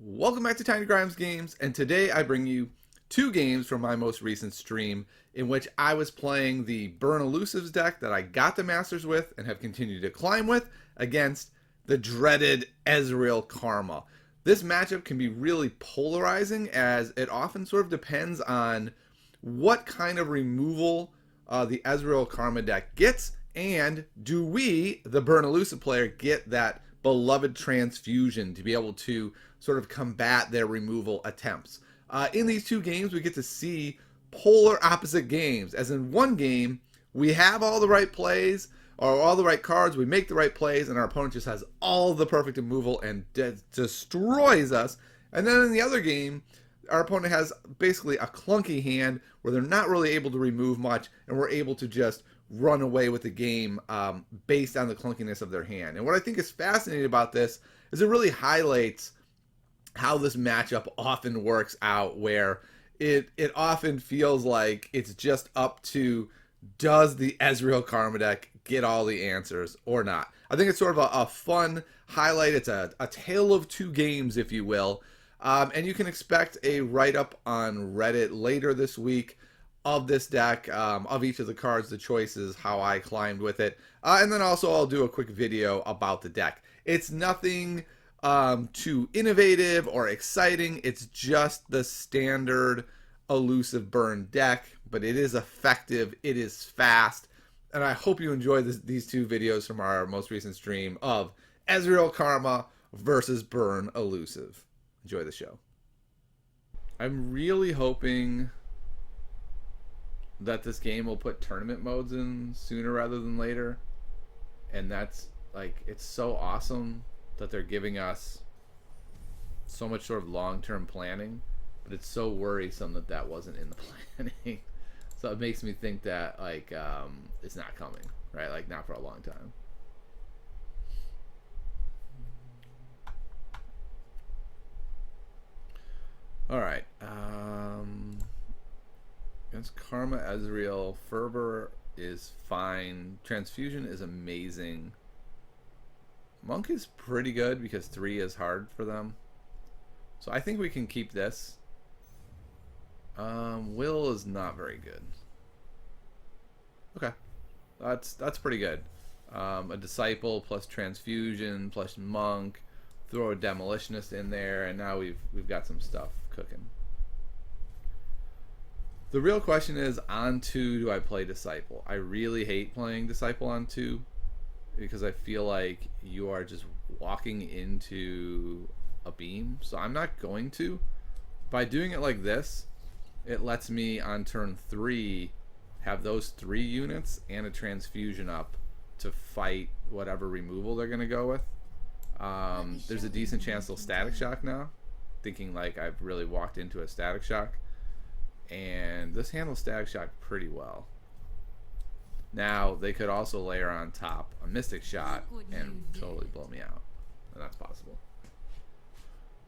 Welcome back to Tiny Grimes Games, and today I bring you two games from my most recent stream in which I was playing the Burn Elusives deck that I got the Masters with and have continued to climb with against the dreaded Ezreal Karma. This matchup can be really polarizing as it often sort of depends on what kind of removal the Ezreal Karma deck gets, and do we, the Burn Elusive player, get that beloved transfusion to be able to sort of combat their removal attempts. In these two games, we get to see polar opposite games. As in one game, we have all the right plays or all the right cards, we make the right plays, and our opponent just has all the perfect removal and destroys us. And then in the other game, our opponent has basically a clunky hand where they're not really able to remove much, and we're able to just run away with the game based on the clunkiness of their hand. And what I think is fascinating about this is it really highlights how this matchup often works out, where it often feels like it's just up to, does the Ezreal Karma deck get all the answers or not? I think it's sort of a fun highlight. It's a tale of two games, if you will. And you can expect a write-up on Reddit later this week of this deck, of each of the cards, the choices, how I climbed with it. And then also I'll do a quick video about the deck. It's nothing too innovative or exciting. It's just the standard elusive burn deck, but it is effective, it is fast, and I hope you enjoy these two videos from our most recent stream of Ezreal Karma versus Burn Elusive. Enjoy the show. I'm really hoping that this game will put tournament modes in sooner rather than later, and that's like, it's so awesome that they're giving us so much sort of long-term planning, but it's so worrisome that that wasn't in the planning. So it makes me think that like it's not coming, right? Like not for a long time. All right. Against Karma Ezreal, Fervor is fine. Transfusion is amazing. Monk is pretty good because 3 is hard for them. So I think we can keep this. Will is not very good. Okay. That's pretty good. A Disciple plus Transfusion plus Monk. Throw a Demolitionist in there, and now we've got some stuff cooking. The real question is, on 2, do I play Disciple? I really hate playing Disciple on 2 because I feel like you are just walking into a beam. So I'm not going to. By doing it like this, it lets me on turn 3 have those 3 units and a transfusion up to fight whatever removal they're going to go with. There's a decent chance they'll Static Shock now, thinking like I've really walked into a Static Shock. And this handles Static Shock pretty well. Now, they could also layer on top a Mystic Shot and totally blow me out. And that's possible.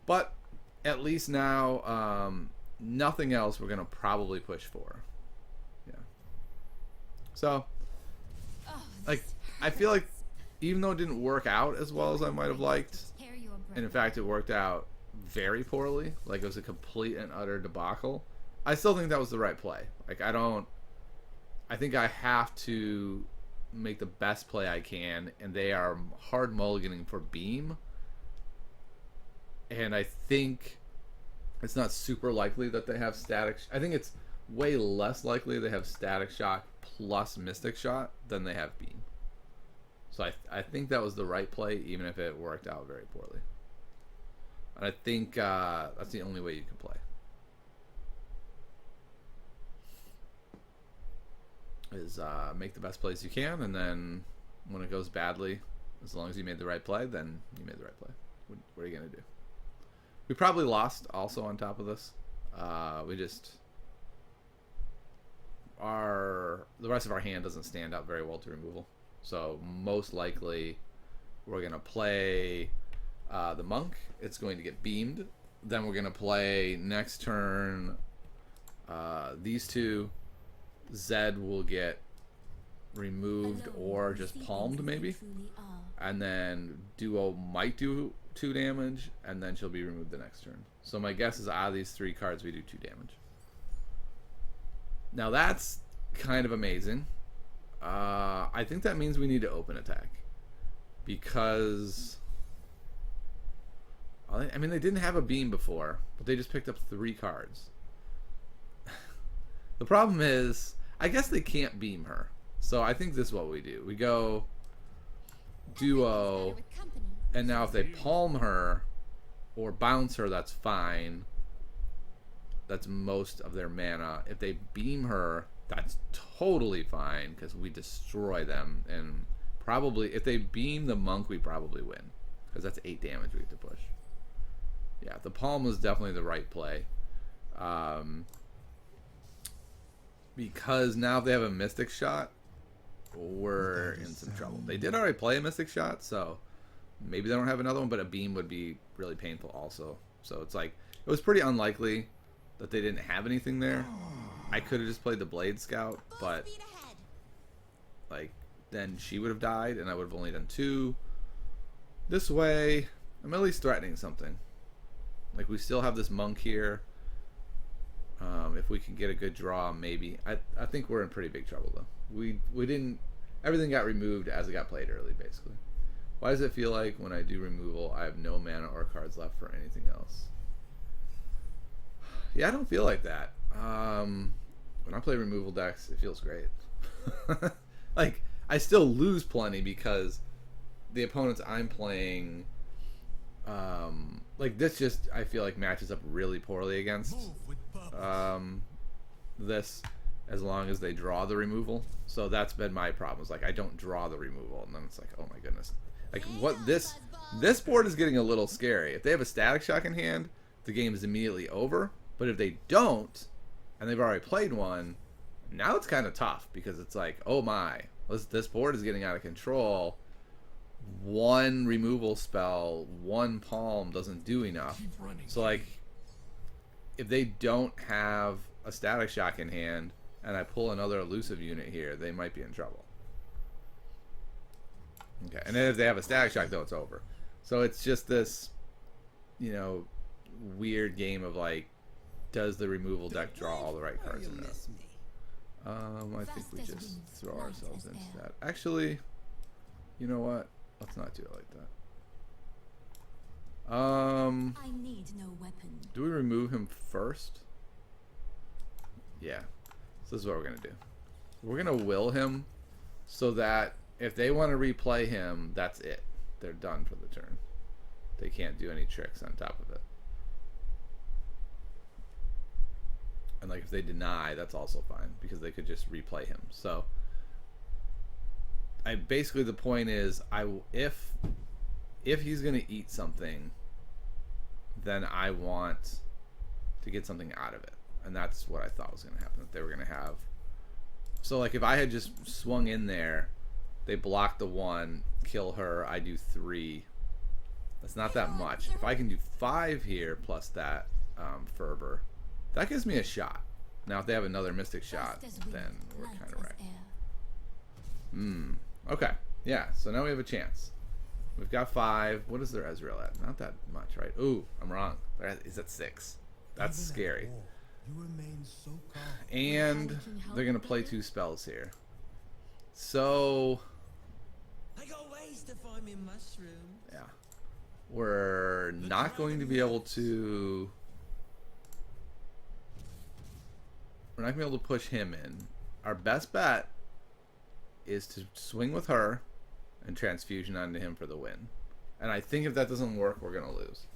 But, at least now, nothing else we're going to probably push for. Yeah. So, like, I feel like, even though it didn't work out as well as I might have liked, and in fact it worked out very poorly, like it was a complete and utter debacle, I still think that was the right play. Like, I think I have to make the best play I can, and they are hard mulliganing for Beam. And I think it's not super likely that they have Static... I think it's way less likely they have Static Shock plus Mystic Shot than they have Beam. So I think that was the right play, even if it worked out very poorly. And I think that's the only way you can play. Is make the best plays you can, and then when it goes badly, as long as you made the right play, then you made the right play. What are you going to do? We probably lost also on top of this. We just... the rest of our hand doesn't stand out very well to removal. So most likely we're going to play the Monk. It's going to get beamed. Then we're going to play next turn these two. Zed will get removed or just palmed maybe. And then Duo might do 2 damage, and then she'll be removed the next turn. So my guess is out of these 3 cards, we do 2 damage. Now that's kind of amazing. I think that means we need to open attack. Because... I mean, they didn't have a beam before, but they just picked up 3 cards. The problem is, I guess they can't beam her. So I think this is what we do. We go duo, and now if they palm her or bounce her, that's fine. That's most of their mana. If they beam her, that's totally fine because we destroy them. And probably, if they beam the monk, we probably win because that's 8 damage we have to push. Yeah, the palm was definitely the right play. Because now if they have a mystic shot, we're in some trouble. They did already play a mystic shot, so maybe they don't have another one, but a beam would be really painful also. So it's like, it was pretty unlikely that they didn't have anything there. I could have just played the Blade Scout, but like then she would have died and I would have only done 2. This way, I'm at least threatening something. Like we still have this monk here. If we can get a good draw, maybe. I think we're in pretty big trouble though. We didn't. Everything got removed as it got played early, basically. Why does it feel like when I do removal, I have no mana or cards left for anything else? Yeah, I don't feel like that. When I play removal decks, it feels great. Like I still lose plenty because the opponents I'm playing. Like this just I feel like matches up really poorly against this as long as they draw the removal. So that's been my problem. Is like I don't draw the removal and then it's like, oh my goodness. Like what this board is getting a little scary. If they have a Static Shock in hand, the game is immediately over. But if they don't and they've already played one, now it's kind of tough because it's like, oh my, this board is getting out of control. One removal spell, 1 palm doesn't do enough. So like if they don't have a Static Shock in hand and I pull another elusive unit here, they might be in trouble. Okay, and then if they have a Static Shock though, it's over. So it's just this, you know, weird game of like, does the removal deck draw all the right cards in there? I think we just throw ourselves into that. Actually, you know what? Let's not do it like that. I need no weapon. Do we remove him first? Yeah. So this is what we're gonna do. We're gonna will him so that if they want to replay him, that's it. They're done for the turn. They can't do any tricks on top of it. And like if they deny, that's also fine because they could just replay him. So I basically the point is if he's gonna eat something, then I want to get something out of it, and that's what I thought was gonna happen. That they were gonna have. So like if I had just swung in there, they block the 1, kill her. I do 3. That's not that much. If I can do 5 here plus that fervor, that gives me a shot. Now if they have another mystic shot, then we're kind of wrecked. Okay. Yeah, so now we have a chance. We've got 5. What is their Ezreal at? Not that much, right? Ooh, I'm wrong. He's at 6. That's scary. And they're going to play 2 spells here. So... yeah. We're not going to be able to... we're not going to be able to push him in. Our best bet is to swing with her and transfusion onto him for the win. And I think if that doesn't work, we're going to lose.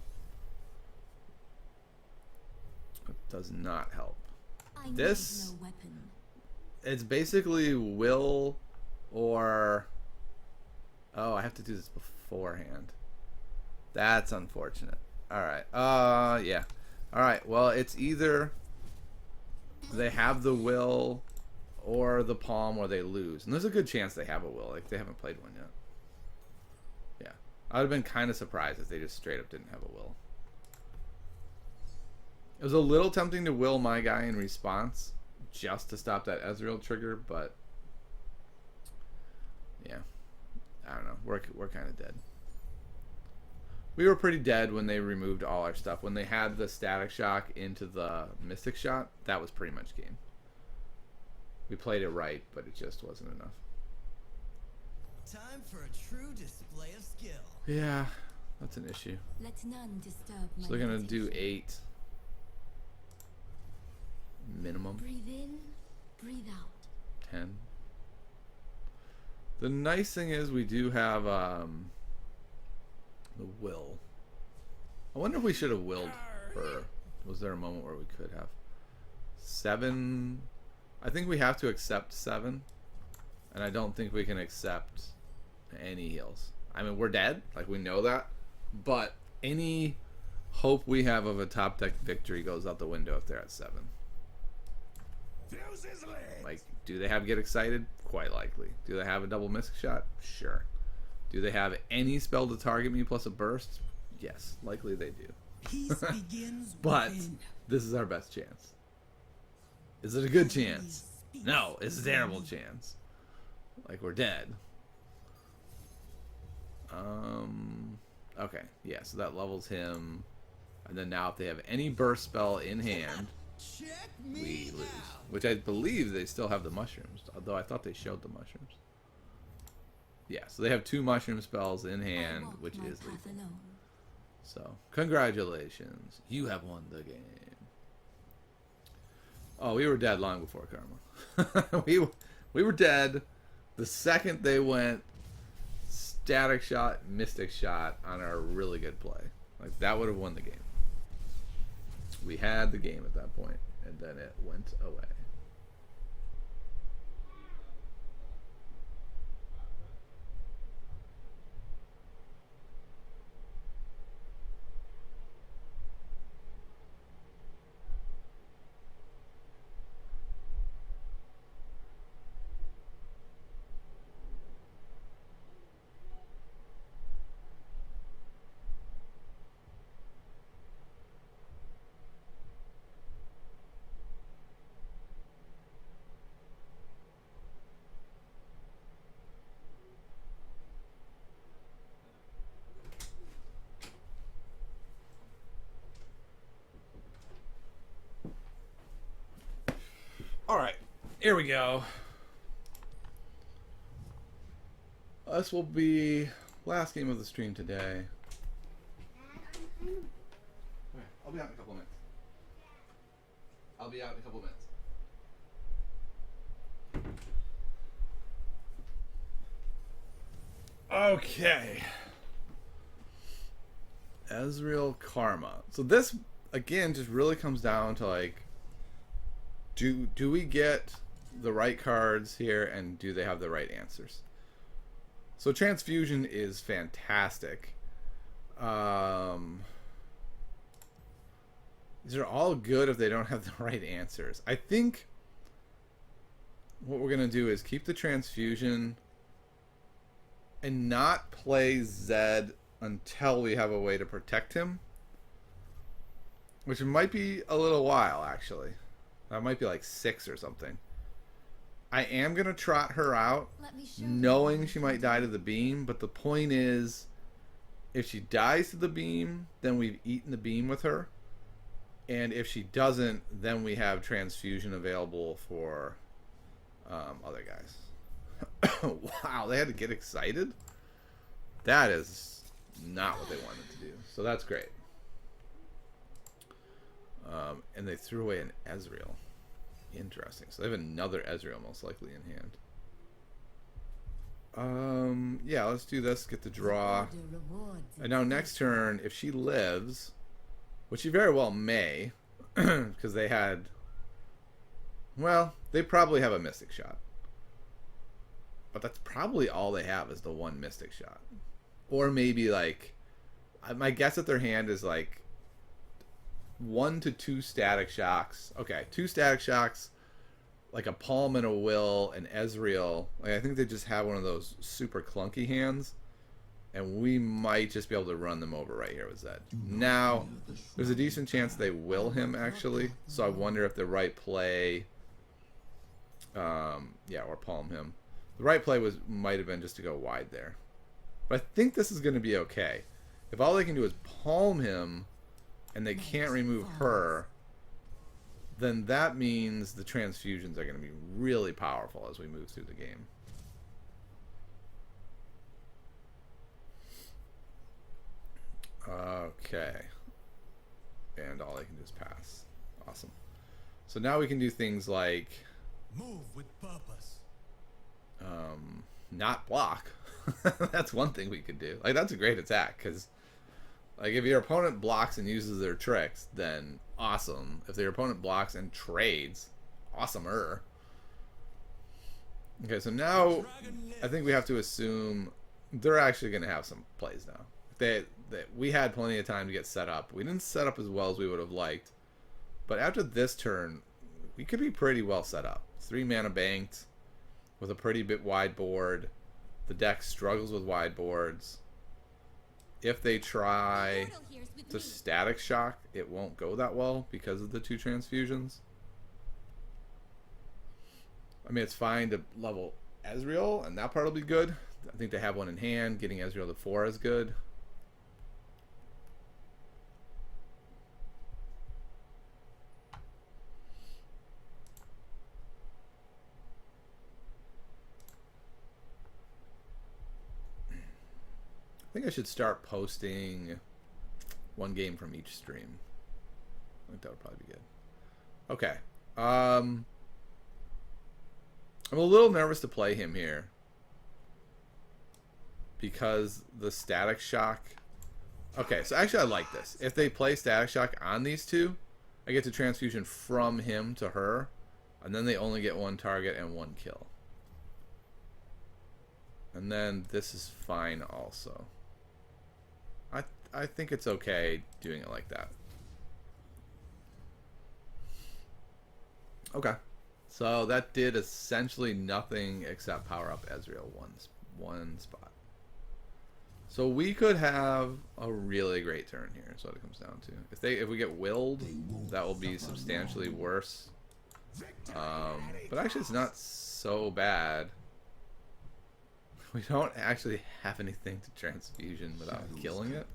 It does not help. This, it's basically will or... oh, I have to do this beforehand. That's unfortunate. Alright. Yeah. Alright, well, it's either they have the will or the palm or they lose. And there's a good chance they have a will. Like, they haven't played one yet. Yeah. I would have been kind of surprised if they just straight up didn't have a will. It was a little tempting to will my guy in response just to stop that Ezreal trigger, but yeah. I don't know. We're kind of dead. We were pretty dead when they removed all our stuff. When they had the static shock into the mystic shot, that was pretty much game. We played it right, but it just wasn't enough. Time for a true display of skill. Yeah, that's an issue. Let none disturb my So they're gonna do meditation. 8 minimum. Breathe in, breathe out. 10. The nice thing is we do have the will. I wonder if we should have willed her. Was there a moment where we could have? 7. I think we have to accept 7. And I don't think we can accept any heals. I mean, we're dead. Like, we know that. But any hope we have of a top deck victory goes out the window if they're at 7. Like, do they have Get Excited? Quite likely. Do they have a double mystic shot? Sure. Do they have any spell to target me plus a burst? Yes, likely they do. Peace begins But within. this is our best chance. Is it a good chance? No, it's a terrible chance. Like, we're dead. Okay, yeah, so that levels him. And then now if they have any burst spell in hand, Check we me lose. out. Which I believe they still have the mushrooms, although I thought they showed the mushrooms. Yeah, so they have 2 mushroom spells in hand, I walk which my is path lethal. alone. So, congratulations. You have won the game. Oh, we were dead long before Karma. we were dead the second they went static shot, mystic shot on our really good play. Like, that would have won the game. We had the game at that point, and then it went away. All right, here we go. This will be last game of the stream today. I'll be out in a couple of minutes. I'll be out in a couple of minutes. Okay. Ezreal Karma. So this again just really comes down to, like, do we get the right cards here, and do they have the right answers? So Transfusion is fantastic. These are all good if they don't have the right answers. I think what we're gonna do is keep the Transfusion and not play Zed until we have a way to protect him, which might be a little while, actually. That might be like 6 or something. I am going to trot her out, Let me show you knowing what she I might can die do. to the beam, but the point is, if she dies to the beam, then we've eaten the beam with her. And if she doesn't, then we have Transfusion available for other guys. Wow, they had to get excited? That is not what they wanted to do. So that's great. And they threw away an Ezreal. Interesting. So they have another Ezreal most likely in hand. Yeah, let's do this. Get the draw. The rewards And now next turn, if she lives, which she very well may, because they had, well, they probably have a Mystic Shot. But that's probably all they have is the one Mystic Shot. Or maybe, like, my guess at their hand is like 1 to 2 Static Shocks. Okay, 2 Static Shocks, like a Palm and a Will, and Ezreal. Like, I think they just have one of those super clunky hands. And we might just be able to run them over right here with Zed. Now, there's a decent chance they will him, actually. So I wonder if the right play... yeah, or palm him. The right play might have been just to go wide there. But I think this is going to be okay. If all they can do is palm him and they can't remove her, then that means the transfusions are going to be really powerful as we move through the game. Okay. And all I can do is pass. Awesome. So now we can do things like Move with purpose. not block. That's one thing we could do. Like, that's a great attack, because like if your opponent blocks and uses their tricks, then awesome. If their opponent blocks and trades, awesomer. Okay, so now I think we have to assume they're actually going to have some plays now. We had plenty of time to get set up. We didn't set up as well as we would have liked, but after this turn, we could be pretty well set up. 3 mana banked with a pretty bit wide board. The deck struggles with wide boards. If they try to Static Shock, it won't go that well because of the 2 transfusions. I mean, it's fine to level Ezreal, and that part will be good. I think they have one in hand. Getting Ezreal to 4 is good. I think I should start posting 1 game from each stream. I think that would probably be good. Okay. I'm a little nervous to play him here because the Static Shock. Okay, so actually I like this. If they play Static Shock on these 2, I get to transfusion from him to her, and then they only get 1 target and 1 kill. And then this is fine also. I think it's okay doing it like that. Okay. So that did essentially nothing except power up Ezreal one spot. So we could have a really great turn here, is what it comes down to. If we get willed, that will be substantially worse. But actually it's not so bad. We don't actually have anything to transfusion without killing it.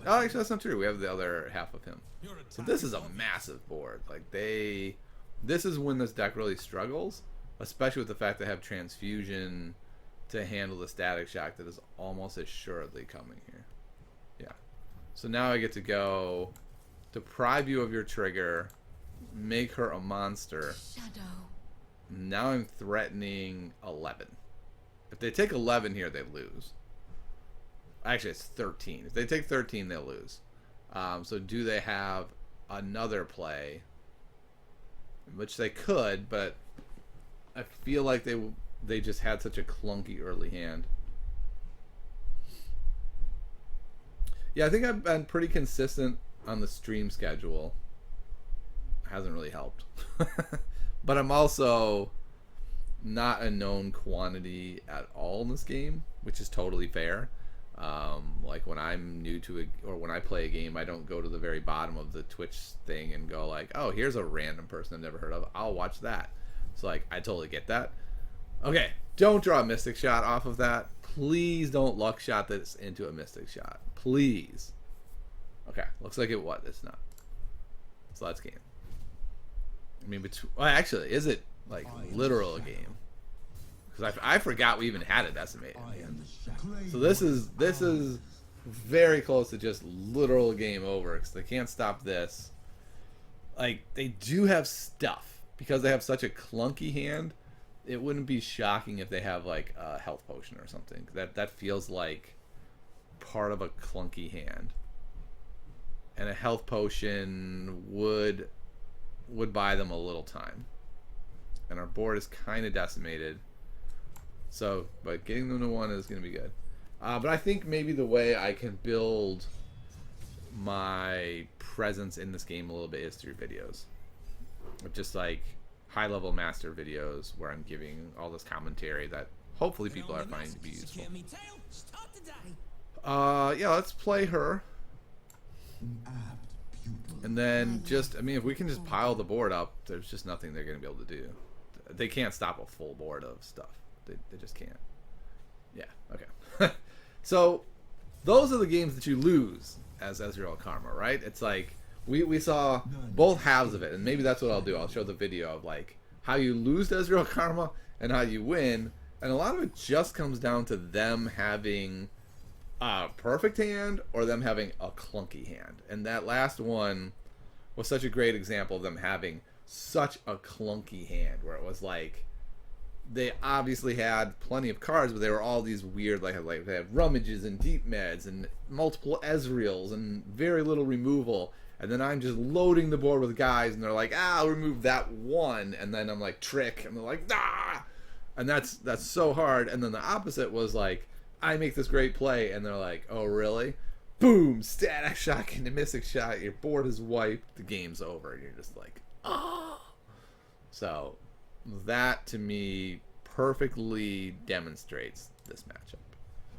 Oh, actually that's not true. We have the other half of him. So this is a massive board. Like this is when this deck really struggles, especially with the fact they have transfusion to handle the Static Shock that is almost assuredly coming here. Yeah. So now I get to go deprive you of your trigger, make her a monster. Shadow. Now I'm threatening 11. If they take 11 here, they lose. Actually, it's 13. If they take 13, they'll lose. So do they have another play? Which they could, but I feel like they just had such a clunky early hand. Yeah, I think I've been pretty consistent on the stream schedule. Hasn't really helped. But I'm also not a known quantity at all in this game, which is totally fair. Like when I'm new to or when I play a game, I don't go to the very bottom of the Twitch thing and go like, oh, here's a random person I've never heard of, I'll watch that. So like, I totally get that. Okay, don't draw a Mystic Shot off of that. Please don't luck shot this into a Mystic Shot. Please. Okay, looks like it's not. So that's game. I mean, well, actually, is it like literal a game? Because I forgot we even had it decimated. So this is very close to just literal game over because they can't stop this. Like, they do have stuff because they have such a clunky hand. It wouldn't be shocking if they have like a health potion or something. That feels like part of a clunky hand. And a health potion would buy them a little time. And our board is kind of decimated. So, but getting them to 1 is going to be good. But I think maybe the way I can build my presence in this game a little bit is through videos. Just like high-level master videos where I'm giving all this commentary that hopefully people are finding to be useful. Yeah, let's play her. And then just, I mean, if we can just pile the board up, there's just nothing they're going to be able to do. They can't stop a full board of stuff. They just can't. Yeah, okay. So, those are the games that you lose as Ezreal Karma, right? It's like we saw both halves of it, and maybe that's what I'll do. I'll show the video of like how you lose to Ezreal Karma and how you win, and a lot of it just comes down to them having a perfect hand or them having a clunky hand. And that last one was such a great example of them having such a clunky hand, where it was like they obviously had plenty of cards, but they were all these weird, like they had rummages and deep meds and multiple Ezreals and very little removal. And then I'm just loading the board with guys, and they're like, I'll remove that one. And then I'm like, trick. And they're like, ah! And that's so hard. And then the opposite was like, I make this great play, and they're like, oh, really? Boom! Static shock into Mystic Shot. Your board is wiped. The game's over. And you're just like, oh! So that, to me, perfectly demonstrates this matchup.